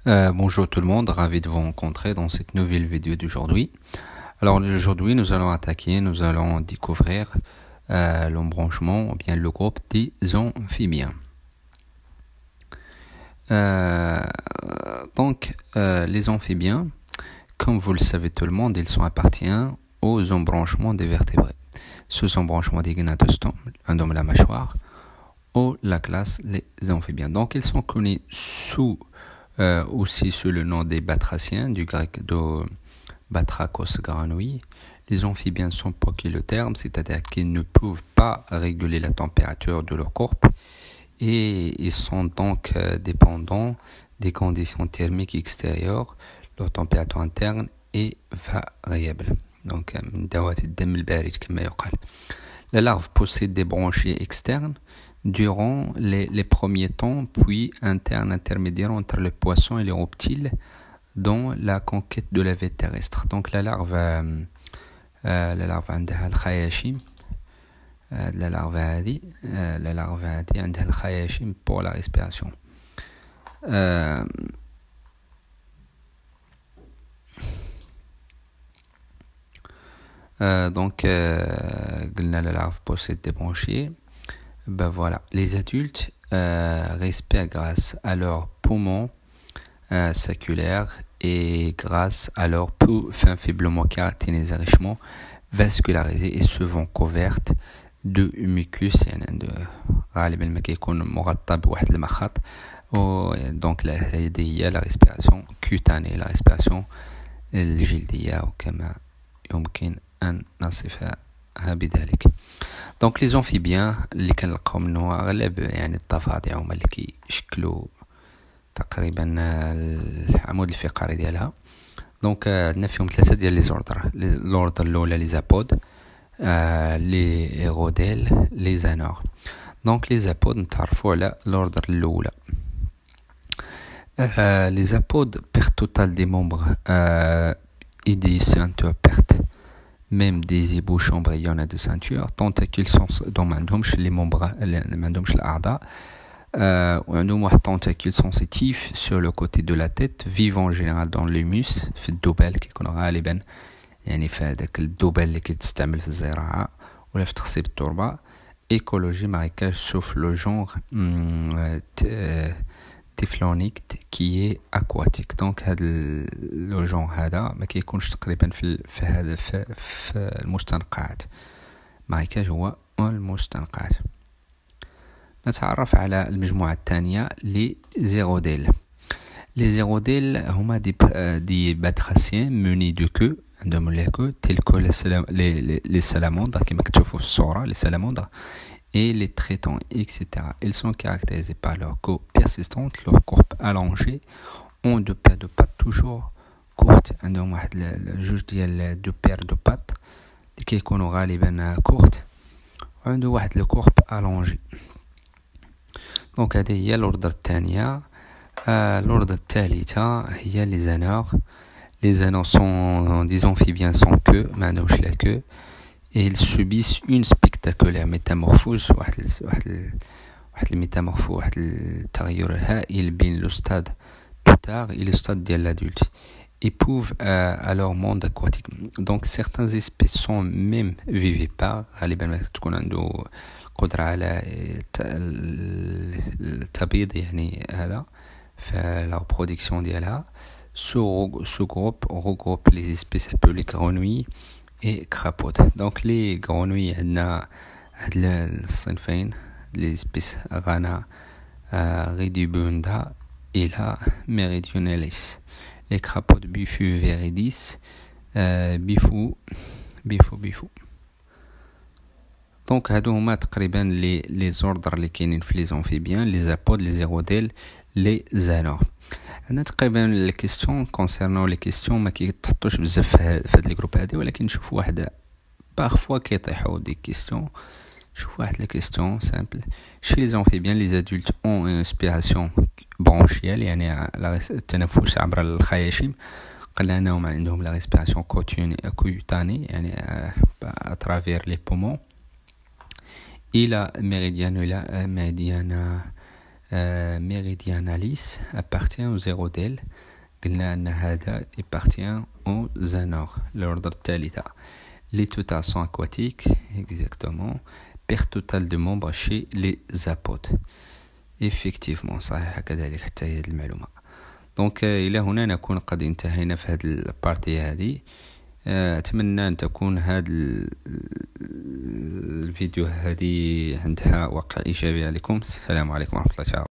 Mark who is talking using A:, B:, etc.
A: Bonjour tout le monde, ravi de vous rencontrer dans cette nouvelle vidéo d'aujourd'hui. Alors aujourd'hui nous allons découvrir l'embranchement ou bien le groupe des amphibiens. Les amphibiens, comme vous le savez tout le monde, ils sont appartiennent aux embranchements des vertébrés. Ce embranchements des gnatostomes, de la mâchoire, ou la classe les amphibiens. Donc ils sont connus aussi sous le nom des batraciens, du grec de batrakos granoui. Les amphibiens sont poqués le terme, c'est-à-dire qu'ils ne peuvent pas réguler la température de leur corps et ils sont donc dépendants des conditions thermiques extérieures. Leur température interne est variable. Donc, la larve possède des branchies externes durant les premiers temps, puis intermédiaires entre les poissons et les reptiles dans la conquête de la vie terrestre. Donc la larve a عندها الخياشيم. La larve عندها الخياشيم pour la respiration. قلنا la larve possède des branchies. Ben voilà, les adultes respirent grâce à leurs poumons saculaires et grâce à leurs peaux faiblement caractérisées, richement vascularisées et souvent couvertes de mucus, يعني غالبا ما كيكون مغطى بواحد المخاط. Donc هذه هي la respiration cutanée, la respiration الجلدية وكما يمكن أن نصفها بذلك. دونك لي زونفيبيان اللي كنلقاو منهم اغلب يعني الضفادع هما اللي كيشكلوا تقريبا العمود الفقري ديالها. دونك عندنا فيهم ثلاثه ديال لي زوردر. لوردر الاولى لي زابود، لي غوديل، لي زانور. دونك لي زابود نتعرفوا على لوردر الاولى. لي زابود perdent total des membres et des ceintures perdent même des ébauches embryonnaires de ceinture, tentacules sont dans les membres, الأعضاء. وعندهم واحد tentacules sensitifs sur le côté de la tête, vivant en général dans l'humus في الذبال كيكونوا غالبا يعني في هذاك الذبال اللي كيتستعمل في الزراعة ولا في تخصيب التربة. écologie marécage sauf le genre تيفلونيك qui est aquatique. donc هذا لو جون هذا ما كيكونش تقريبا في المستنقعات. ماريكاج هو المستنقعات. نتعرف على المجموعة الثانية لي زيروديل. لي زيروديل هما دي باتراسيان موني دو كو، عندهم لا كو تيل كو لي سالاموندر كما كتشوفوا في الصورة. لي سالاموندر et les traitants, etc. Ils sont caractérisés par leur queue persistante, leur corps allongé, ont deux paires de pattes toujours courtes. عندهم واحد جوج ديال دو بير دو بات اللي كيكونوا غالبا كورت، وعنده واحد لو كورب allongé. دونك هذه هي الوردة الثانية. الوردة الثالثة هي لي زانور. لي زانور sont des amphibiens sans queue، ما عندهمش لا queue. Et ils subissent une spectaculaire métamorphose, واحد الميتامورفو، واحد التغير هائل بين le stade tout tard et le stade de l'adulte. Ils peuvent à leur monde aquatique. Donc certaines espèces sont même vivipares. غالبا ما تكون عنده قدرة على التبيض يعني هذا في la reproduction ديالها. Ce groupe regroupe les espèces appelées grenouilles et crapaud. Donc les grenouilles عندنا هاد الصنفين les espèces Rana redibunda et la meridionalis. Les crapauds Bifus viridis, Bifou. Donc هادو هما تقريبا les ordres اللي كاينين في les amphibiens, les apodes, les érodèles, les zanors. عندنا تقريبا لي كيستيون كونسيرنون لي كيستيون ما كيتحطوش بزاف في هاد لي جروب هادي، ولكن نشوف واحد بارفوا كيطيحوا دي كيستيون. شوف واحد لي كيستيون سامبل. chez les amphibiens les adultes ont une respiration branchiale يعني التنفس عبر الخياشيم. قلنا انهم عندهم la respiration cutanée يعني à travers les poumons. et la méridiane Méridionalis appartient aux aérodèles. قلنا أن هذا appartient aux anors. L'ordre الثالثة. Les tutations aquatiques, exactement. Perte totale de membres chez les apodes. Effectivement صحيح كذلك حتى هذه المعلومة. دونك إلى هنا نكون قد انتهينا في هذه البارتي هذه. أتمنى أن تكون هذا الفيديو هذه عندها وقع إيجابي عليكم. السلام عليكم ورحمة الله تعالى.